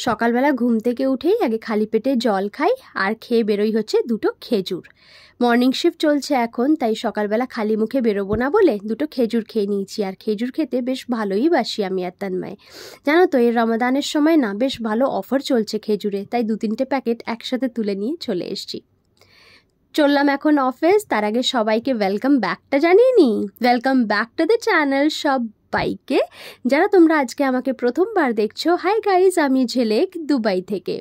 সকালবেলা ঘুম থেকে উঠেই আগে খালি পেটে জল খাই আর খেয়ে বেরোই হচ্ছে দুটো খেজুর। মর্নিং শিফট চলছে এখন, তাই সকালবেলা খালি মুখে বেরোবো না বলে দুটো খেজুর খেয়ে নিয়েছি। আর খেজুর খেতে বেশ ভালোই বাসি আমি আর তন্ময়। জানো তো, এই রমাদানের সময় না বেশ ভালো অফার চলছে খেজুরে, তাই 2-3টে প্যাকেট একসাথে তুলে নিয়ে চলে এসেছি। চললাম এখন অফিস। তার আগে সবাইকে ওয়েলকাম ব্যাকটা জানিয়ে নিই। Welcome back to the channel সবাইকে। যারা তোমরা আজকে আমাকে প্রথমবার দেখছো, হাই গাইজ, আমি ঝেলেক দুবাই থেকে।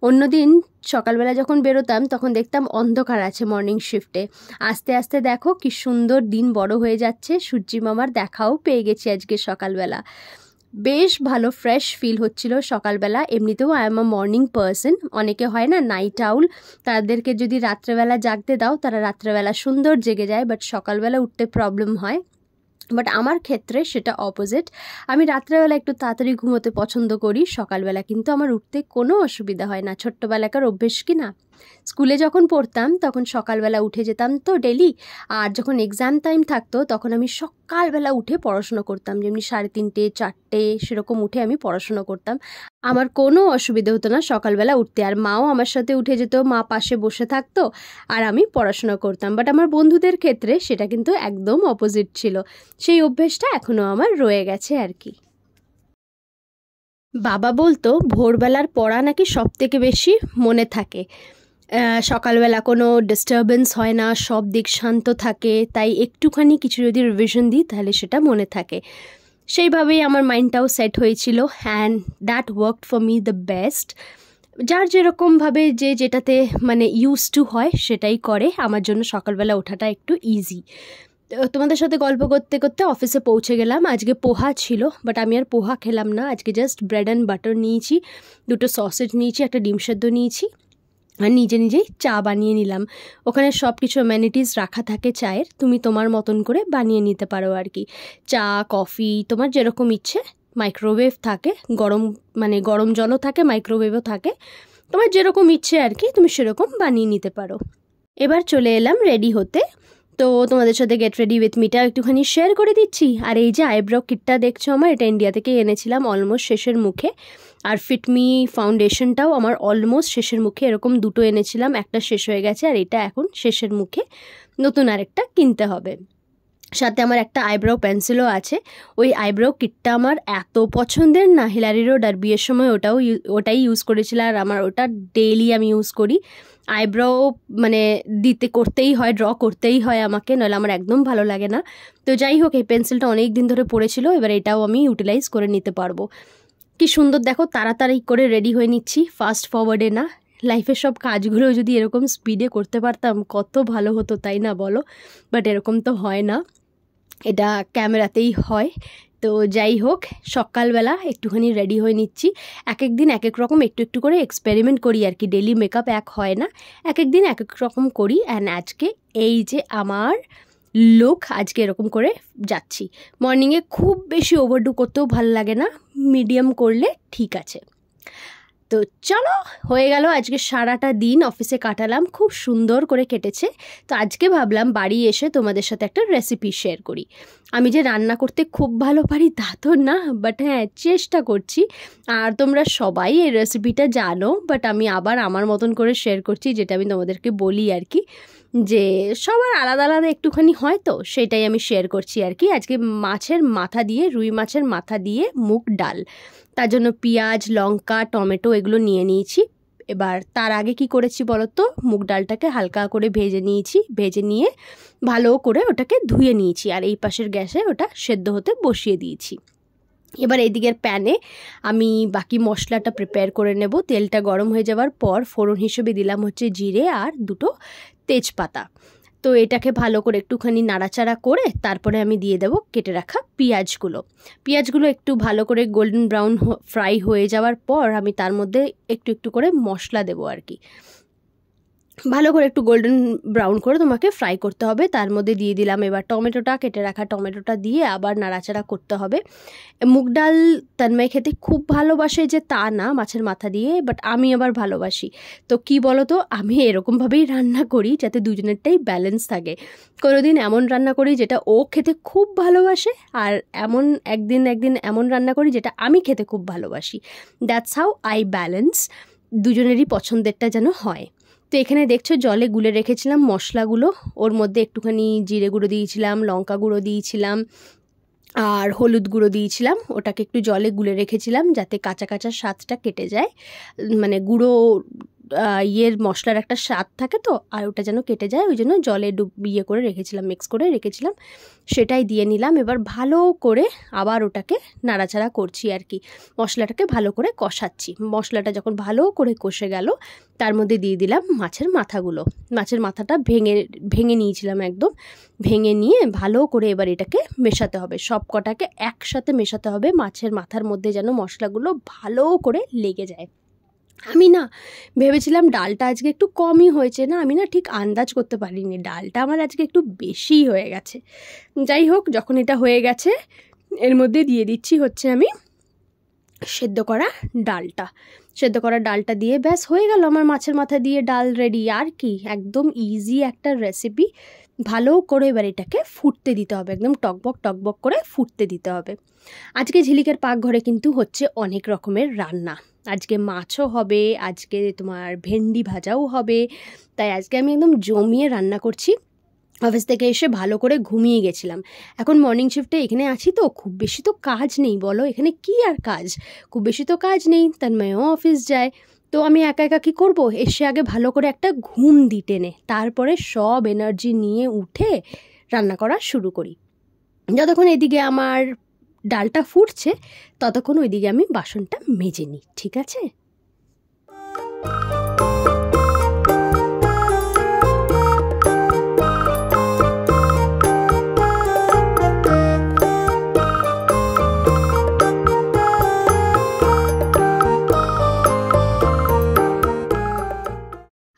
অন্যদিন সকালবেলা যখন বেরোতাম তখন দেখতাম অন্ধকার আছে মর্নিং শিফটে। আস্তে আস্তে দেখো কি সুন্দর দিন বড় হয়ে যাচ্ছে। সূর্যি মামার দেখাও পেয়ে গেছি আজকে সকালবেলা। বেশ ভালো ফ্রেশ ফিল হচ্ছিল সকালবেলা। এমনিতেও I am a morning person. অনেকে হয় না নাইট আউল, তাদেরকে যদি রাত্রেবেলা জাগতে দাও তারা রাত্রেবেলা সুন্দর জেগে যায়, বাট সকালবেলা উঠতে প্রবলেম হয়। বাট আমার ক্ষেত্রে সেটা অপোজিট। আমি রাত্রেবেলা একটু তাড়াতাড়ি ঘুমোতে পছন্দ করি, সকালবেলা কিন্তু আমার উঠতে কোনো অসুবিধা হয় না। ছোট্টবেলাকার অভ্যেস কি না। স্কুলে যখন পড়তাম তখন সকালবেলা উঠে যেতাম তো ডেলি। আর যখন এক্সাম টাইম থাকতো তখন আমি সকালবেলা উঠে পড়াশোনা করতাম, যেমনি 3:30, 4টে সেরকম উঠে আমি পড়াশোনা করতাম। আমার কোনো অসুবিধা হতো না সকালবেলা উঠতে। আর মাও আমার সাথে উঠে যেত, মা পাশে বসে থাকতো আর আমি পড়াশোনা করতাম। বাট আমার বন্ধুদের ক্ষেত্রে সেটা কিন্তু একদম অপোজিট ছিল। সেই অভ্যেসটা এখনও আমার রয়ে গেছে আর কি। বাবা বলতো ভোরবেলার পড়া নাকি সব থেকে বেশি মনে থাকে। সকালবেলা কোনো ডিস্টারবেন্স হয় না, সব দিক শান্ত থাকে, তাই একটুখানি কিছু যদি রিভিশন দিই তাহলে সেটা মনে থাকে। সেইভাবেই আমার মাইন্ডটাও সেট হয়েছিল, and that worked for me the best. যার যেরকমভাবে যে যেটাতে মানে ইউজ টু হয় সেটাই করে। আমার জন্য সকালবেলা ওঠাটা একটু ইজি। তোমাদের সাথে গল্প করতে করতে অফিসে পৌঁছে গেলাম। আজকে পোহা ছিল, বাট আমি আর পোহা খেলাম না। আজকে জাস্ট ব্রেড অ্যান্ড বাটার নিয়েছি, 2টো সসেজ নিয়েছি, একটা ডিম সেদ্ধ নিয়েছি, আর নিজেই চা বানিয়ে নিলাম। ওখানে সব কিছু অ্যামেনিটিস রাখা থাকে চায়ের, তুমি তোমার মতন করে বানিয়ে নিতে পারো আর কি। চা, কফি তোমার যেরকম ইচ্ছে। মাইক্রোওয়েভ থাকে, গরম জলও থাকে, মাইক্রোওয়েভও থাকে। তোমার যেরকম ইচ্ছে আর কি, তুমি সেরকম বানিয়ে নিতে পারো। এবার চলে এলাম রেডি হতে। তো তোমাদের সাথে গেট রেডি উইথ মিটা একটুখানি শেয়ার করে দিচ্ছি। আর এই যে আইব্রো কিটটা দেখছো আমার, এটা ইন্ডিয়া থেকে এনেছিলাম অলমোস্ট শেষের মুখে। আর ফিটমি ফাউন্ডেশনটাও আমার অলমোস্ট শেষের মুখে। এরকম 2টো এনেছিলাম, একটা শেষ হয়ে গেছে আর এটা এখন শেষের মুখে, নতুন আরেকটা কিনতে হবে। সাথে আমার একটা আইব্রো পেন্সিলও আছে। ওই আইব্রো কিটটা আমার এত পছন্দের না, হিলারিরও বিয়ের সময় ওটাই ইউজ করেছিল। আর আমার ওটা ডেইলি আমি ইউজ করি। আইব্রো করতেই হয়, ড্র করতেই হয় আমাকে, নইলে আমার একদম ভালো লাগে না। তো যাই হোক, এই পেন্সিলটা অনেক দিন ধরে পড়েছিল, এবার এটাও আমি ইউটিলাইজ করে নিতে পারবো। কি সুন্দর দেখো, তাড়াতাড়ি করে রেডি হয়ে নিচ্ছি, ফাস্ট ফরওয়ার্ডে না। লাইফের সব কাজগুলো যদি এরকম স্পিডে করতে পারতাম কত ভালো হতো, তাই না বলো? বাট এরকম তো হয় না, এটা ক্যামেরাতেই হয়। তো যাই হোক, সকালবেলা একটুখানি রেডি হয়ে নিচ্ছি। এক দিন এক এক রকম একটু করে এক্সপেরিমেন্ট করি আর কি। ডেলি মেকআপ এক হয় না, এক দিন এক এক রকম করি। অ্যান্ড আজকে এই যে আমার লুক, আজকে এরকম করে যাচ্ছি। মর্নিংয়ে খুব বেশি ওভারডু করতেও ভালো লাগে না, মিডিয়াম করলে ঠিক আছে। তো চলো, হয়ে গেল। আজকে সারাটা দিন অফিসে কাটালাম, খুব সুন্দর করে কেটেছে। তো আজকে ভাবলাম বাড়ি এসে তোমাদের সাথে একটা রেসিপি শেয়ার করি। আমি যে রান্না করতে খুব ভালো পারি তা তো না, বাট হ্যাঁ, চেষ্টা করছি। আর তোমরা সবাই এই রেসিপিটা জানো, বাট আমি আবার আমার মতন করে শেয়ার করছি, যেটা আমি তোমাদেরকে বলি আর কি, যে সবার আলাদা আলাদা একটুখানি হয়, তো সেটাই আমি শেয়ার করছি আর কি। আজকে রুই মাছের মাথা দিয়ে মুগ ডাল। তার জন্য পেঁয়াজ, লঙ্কা, টমেটো এগুলো নিয়ে নিয়েছি। এবার তার আগে কি করেছি বলো তো, মুগ ডালটাকে হালকা করে ভেজে নিয়ে ভালো করে ওটাকে ধুয়ে নিয়েছি। আর এই পাশের গ্যাসে ওটা সেদ্ধ হতে বসিয়ে দিয়েছি। এবার এইদিকের প্যানে আমি বাকি মশলাটা প্রিপেয়ার করে নেব। তেলটা গরম হয়ে যাওয়ার পর ফোড়ন হিসেবে দিলাম হচ্ছে জিরে আর 2টো তেজপাতা। তো এটাকে ভালো করে একটুখানি নাড়াচাড়া করে তারপরে আমি দিয়ে দেবো কেটে রাখা পেঁয়াজগুলো একটু ভালো করে গোল্ডেন ব্রাউন ফ্রাই হয়ে যাওয়ার পর আমি তার মধ্যে একটু করে মশলা দেবো আর কি। ভালো করে একটু গোল্ডেন ব্রাউন করে তোমাকে ফ্রাই করতে হবে। তার মধ্যে দিয়ে দিলাম এবার টমেটোটা, কেটে রাখা টমেটোটা দিয়ে আবার নাড়াচাড়া করতে হবে। মুগ ডাল তন্ময় খেতে খুব ভালোবাসে যে তা না মাছের মাথা দিয়ে, বাট আমি আবার ভালোবাসি। তো কি বলো তো, আমি এরকমভাবেই রান্না করি যাতে দুজনেরটাই ব্যালেন্স থাকে। কোনোদিন এমন রান্না করি যেটা ও খেতে খুব ভালোবাসে, আর একদিন এমন রান্না করি যেটা আমি খেতে খুব ভালোবাসি। দ্যাটস হাউ আই ব্যালেন্স, দুজনেরই পছন্দেরটা যেন হয়। তো এখানে দেখছো জলে গুলে রেখেছিলাম মশলাগুলো, ওর মধ্যে একটুখানি জিরে গুঁড়ো দিয়েছিলাম, লঙ্কা গুঁড়ো দিয়েছিলাম, আর হলুদ গুঁড়ো দিয়েছিলাম। ওটাকে একটু জলে গুলে রেখেছিলাম যাতে কাঁচা কাঁচা স্বাদটা কেটে যায়, মানে গুঁড়ো মশলার একটা স্বাদ থাকে তো, আর ওটা যেন কেটে যায়, ওই জন্য জলে করে রেখেছিলাম, মিক্স করে রেখেছিলাম। সেটাই দিয়ে নিলাম। এবার ভালো করে আবার ওটাকে নাড়াচাড়া করছি আর কি, মশলাটাকে ভালো করে কষাচ্ছি। মশলাটা যখন ভালো করে কষে গেল, তার মধ্যে দিয়ে দিলাম মাছের মাথাগুলো। মাছের মাথাটা ভেঙে নিয়েছিলাম, একদম ভেঙে নিয়ে ভালো করে এবার এটাকে মেশাতে হবে, সব কটাকে একসাথে মেশাতে হবে মাছের মাথার মধ্যে, যেন মশলাগুলো ভালো করে লেগে যায়। আমি না ভেবেছিলাম ডালটা আজকে একটু কমই হয়েছে, না আমি না ঠিক আন্দাজ করতে পারিনি, ডালটা আমার আজকে একটু বেশিই হয়ে গেছে। যাই হোক, যখন এটা হয়ে গেছে এর মধ্যে দিয়ে দিচ্ছি হচ্ছে আমি সেদ্ধ করা ডালটা দিয়ে ব্যাস হয়ে গেল আমার মাছের মাথা দিয়ে ডাল রেডি। আর কি, একদম ইজি একটা রেসিপি। ভালো করে এবার এটাকে ফুটতে দিতে হবে, একদম টকবক করে ফুটতে দিতে হবে। আজকে ঝিলিকের পাকঘরে কিন্তু হচ্ছে অনেক রকমের রান্না, আজকে মাছও হবে, আজকে তোমার ভেন্ডি ভাজাও হবে, তাই আজকে আমি একদম জমিয়ে রান্না করছি। অফিস থেকে এসে ভালো করে ঘুমিয়ে গেছিলাম, এখন মর্নিং শিফটে এখানে আছি তো খুব বেশি তো কাজ নেই, বলো এখানে কি আর কাজ, খুব বেশি তো কাজ নেই, তন্ময়ও অফিস যায়, তো আমি একা একা কী করবো, এসে আগে ভালো করে একটা ঘুম দিই টেনে, তারপরে সব এনার্জি নিয়ে উঠে রান্না করা শুরু করি। যতক্ষণ এদিকে আমার ডালটা ফুটছে ততক্ষণ ওইদিকে আমি বাসনটা মেজে নিই, ঠিক আছে?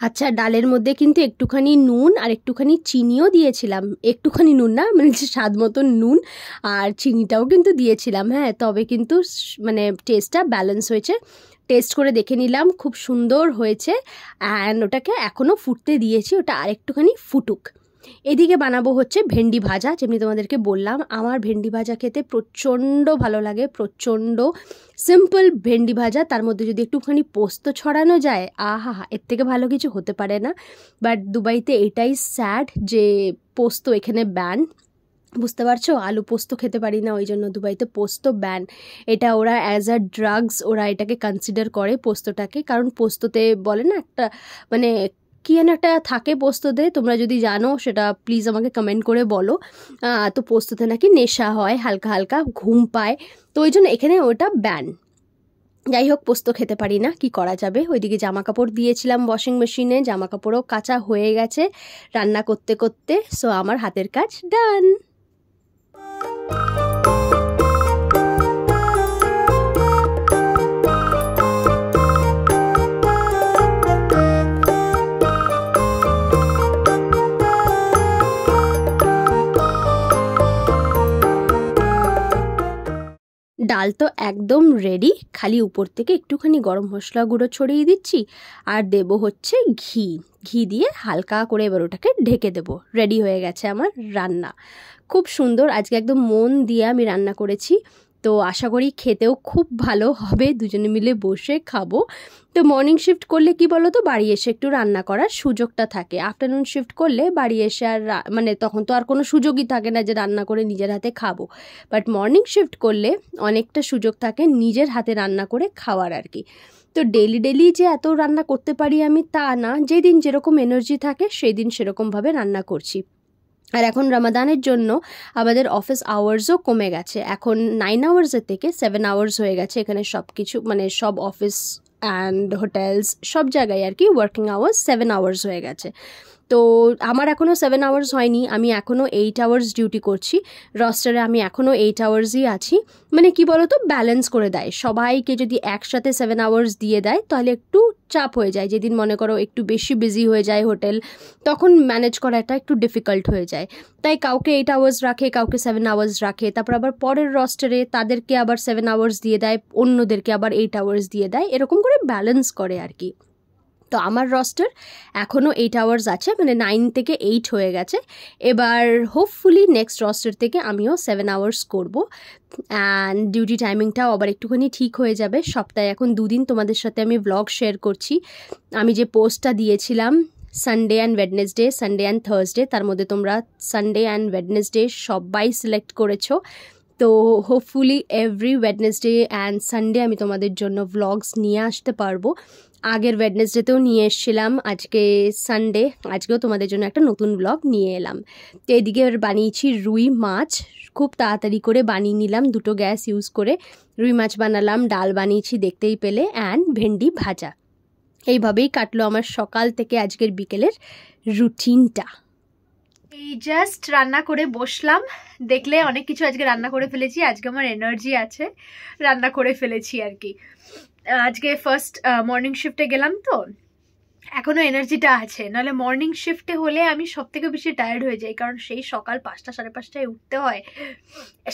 আচ্ছা, ডালের মধ্যে কিন্তু একটুখানি নুন আর একটুখানি চিনিও দিয়েছিলাম, একটুখানি নুন না, মানে স্বাদ মতন নুন আর চিনিটাও কিন্তু দিয়েছিলাম, হ্যাঁ, তবে কিন্তু মানে টেস্টটা ব্যালেন্স হয়েছে। টেস্ট করে দেখে নিলাম, খুব সুন্দর হয়েছে। অ্যান্ড ওটাকে এখনও ফুটতে দিয়েছি, ওটা আরেকটুখানি ফুটুক। এদিকে বানাবো হচ্ছে ভেন্ডি ভাজা, যেমনি তোমাদেরকে বললাম আমার ভেন্ডি ভাজা খেতে প্রচণ্ড ভালো লাগে, প্রচণ্ড সিম্পল ভেন্ডি ভাজা, তার মধ্যে যদি একটুখানি পোস্ত ছড়ানো যায়, আহা, এর থেকে ভালো কিছু হতে পারে না। বাট দুবাইতে এটাই স্যাড যে পোস্ত এখানে ব্যান, বুঝতে পারছো, আলু পোস্ত খেতে পারি না, ওই জন্য দুবাইতে পোস্ত ব্যান। এটা ওরা অ্যাজ আ ড্রাগস ওরা এটাকে কনসিডার করে পোস্তটাকে, কারণ পোস্ততে বলে না একটা মানে কী যেন একটা থাকে পোস্ততে, তোমরা যদি জানো সেটা প্লিজ আমাকে কমেন্ট করে বলো। তো পোস্ততে নাকি নেশা হয়, হালকা হালকা ঘুম পায়, তো ওই জন্য এখানে ওটা ব্যান। যাই হোক, পোস্ত খেতে পারি না, কি করা যাবে। ওইদিকে জামা কাপড় দিয়েছিলাম ওয়াশিং মেশিনে, জামা কাপড়ও কাচা হয়ে গেছে রান্না করতে করতে, সো আমার হাতের কাজ ডান। ডাল তো একদম রেডি, খালি উপর থেকে একটুখানি গরম মশলা গুঁড়ো ছড়িয়ে দিচ্ছি, আর দেবো হচ্ছে ঘি দিয়ে হালকা করে এবার ওটাকে ঢেকে দেবো। রেডি হয়ে গেছে আমার রান্না, খুব সুন্দর। আজকে একদম মন দিয়ে আমি রান্না করেছি, তো আশা করি খেতেও খুব ভালো হবে, দুজনে মিলে বসে খাবো। তো মর্নিং শিফট করলে কি বলো তো, বাড়ি এসে একটু রান্না করার সুযোগটা থাকে, আফটারনুন শিফট করলে বাড়ি এসে আর মানে তখন তো আর কোনো সুযোগই থাকে না যে রান্না করে নিজের হাতে খাবো, বাট মর্নিং শিফট করলে অনেকটা সুযোগ থাকে নিজের হাতে রান্না করে খাওয়ার আর কি। তো ডেলি যে এত রান্না করতে পারি আমি তা না, যেদিন যেরকম এনার্জি থাকে সেই দিন সেরকমভাবে রান্না করছি। আর এখন রমাদানের জন্য আমাদের অফিস আওয়ার্সও কমে গেছে, এখন 9 আওয়ার্সের থেকে 7 আওয়ার্স হয়ে গেছে এখানে সব কিছু, মানে সব অফিস অ্যান্ড হোটেলস সব জায়গায় আর কি ওয়ার্কিং আওয়ার্স 7 আওয়ার্স হয়ে গেছে। তো আমার এখনও 7 আওয়ার্স হয়নি, আমি এখনও 8 আওয়ার্স ডিউটি করছি রস্টারে, আমি এখনও 8 আওয়ার্সই আছি। মানে কি বলো তো, ব্যালেন্স করে দেয়। সবাইকে যদি একসাথে 7 আওয়ার্স দিয়ে দেয় তাহলে একটু চাপ হয়ে যায়। যেদিন মনে করো একটু বেশি বিজি হয়ে যায় হোটেল, তখন ম্যানেজ করাটা একটু ডিফিকাল্ট হয়ে যায়। তাই কাউকে 8 আওয়ার্স রাখে, কাউকে 7 আওয়ার্স রাখে, তারপর আবার পরের রস্টারে তাদেরকে আবার 7 আওয়ার্স দিয়ে দেয়, অন্যদেরকে আবার 8 আওয়ার্স দিয়ে দেয়, এরকম করে ব্যালেন্স করে আর কি। তো আমার রস্টার এখনও 8 আওয়ার্স আছে, মানে 9 থেকে 8 হয়ে গেছে। এবার হোপফুলি নেক্সট রস্টার থেকে আমিও 7 আওয়ার্স করব, অ্যান্ড ডিউটি টাইমিংটাও আবার একটুখানি ঠিক হয়ে যাবে। সপ্তাহে এখন 2 দিন তোমাদের সাথে আমি ব্লগ শেয়ার করছি। আমি যে পোস্টটা দিয়েছিলাম Sunday and Wednesday, Sunday and Thursday, তার মধ্যে তোমরা সানডে অ্যান্ড ওয়েডনেসডে সবাই সিলেক্ট করেছো। তো hopefully every Wednesday and Sunday আমি তোমাদের জন্য ভ্লগস নিয়ে আসতে পারবো। আগের ওয়েডনেসডেতেও নিয়ে এসেছিলাম, আজকে সানডে, আজকেও তোমাদের জন্য একটা নতুন ব্লগ নিয়ে এলাম। তো এদিকে বানিয়েছি রুই মাছ, খুব তাড়াতাড়ি করে বানিয়ে নিলাম, 2টো গ্যাস ইউজ করে রুই মাছ বানালাম, ডাল বানিয়েছি দেখতেই পেলে, অ্যান্ড ভেন্ডি ভাজা। এইভাবেই কাটলো আমার সকাল থেকে আজকের বিকেলের রুটিনটা। এই জাস্ট রান্না করে বসলাম, দেখলে অনেক কিছু আজকে রান্না করে ফেলেছি, আজকে আমার এনার্জি আছে, রান্না করে ফেলেছি আর কি। আজকে ফার্স্ট মর্নিং শিফটে গেলাম, তো এখনও এনার্জিটা আছে, নাহলে মর্নিং শিফটে হলে আমি সব থেকে বেশি টায়ার্ড হয়ে যাই, কারণ সেই সকাল 5টা 5:30টায় উঠতে হয়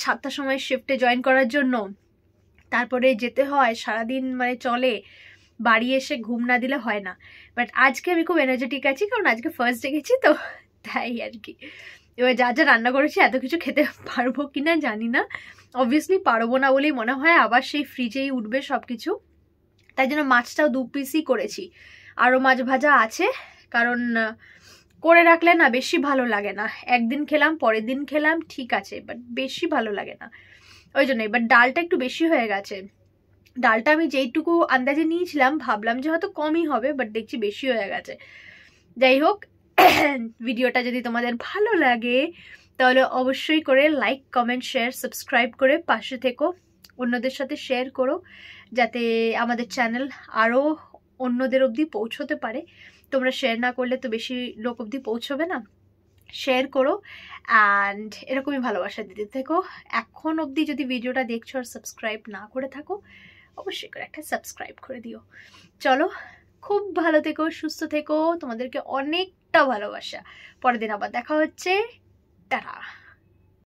7টার সময় শিফটে জয়েন করার জন্য, তারপরে যেতে হয়, সারাদিন মানে চলে, বাড়ি এসে ঘুম না দিলে হয় না। বাট আজকে আমি খুব এনার্জেটিক আছি, কারণ আজকে ফার্স্ট ডে গেছি তো, তাই আর কি। এবার যা যা রান্না করেছি এত কিছু খেতে পারবো কিনা জানি না, অবভিয়াসলি পারবো না বলেই মনে হয়, আবার সেই ফ্রিজেই উঠবে সব কিছু। তাই জন্য মাছটাও 2 পিসই করেছি, আরও মাছ ভাজা আছে, কারণ করে রাখলে না বেশি ভালো লাগে না, একদিন খেলাম পরের দিন খেলাম ঠিক আছে, বাট বেশি ভালো লাগে না, ওই জন্যই। বাট ডালটা একটু বেশি হয়ে গেছে, ডালটা আমি যেইটুকু আন্দাজে নিয়েছিলাম ভাবলাম যে হয়তো কমই হবে, বাট দেখছি বেশি হয়ে গেছে। যাই হোক, ভিডিওটা যদি তোমাদের ভালো লাগে তাহলে অবশ্যই করে লাইক, কমেন্ট, শেয়ার, সাবস্ক্রাইব করে পাশে থেকো, অন্যদের সাথে শেয়ার করো, যাতে আমাদের চ্যানেল আরও অন্যদের অবধি পৌঁছতে পারে। তোমরা শেয়ার না করলে তো বেশি লোক অবধি পৌঁছবে না, শেয়ার করো অ্যান্ড এরকমই ভালোবাসা দিতে থেকো। এখন অবধি যদি ভিডিওটা দেখছো আর সাবস্ক্রাইব না করে থাকো, অবশ্যই করে একটা সাবস্ক্রাইব করে দিও। চলো, খুব ভালো থেকো, সুস্থ থেকো, তোমাদেরকে অনেকটা ভালোবাসা। পরের দিন আবার দেখা হচ্ছে, টাটা।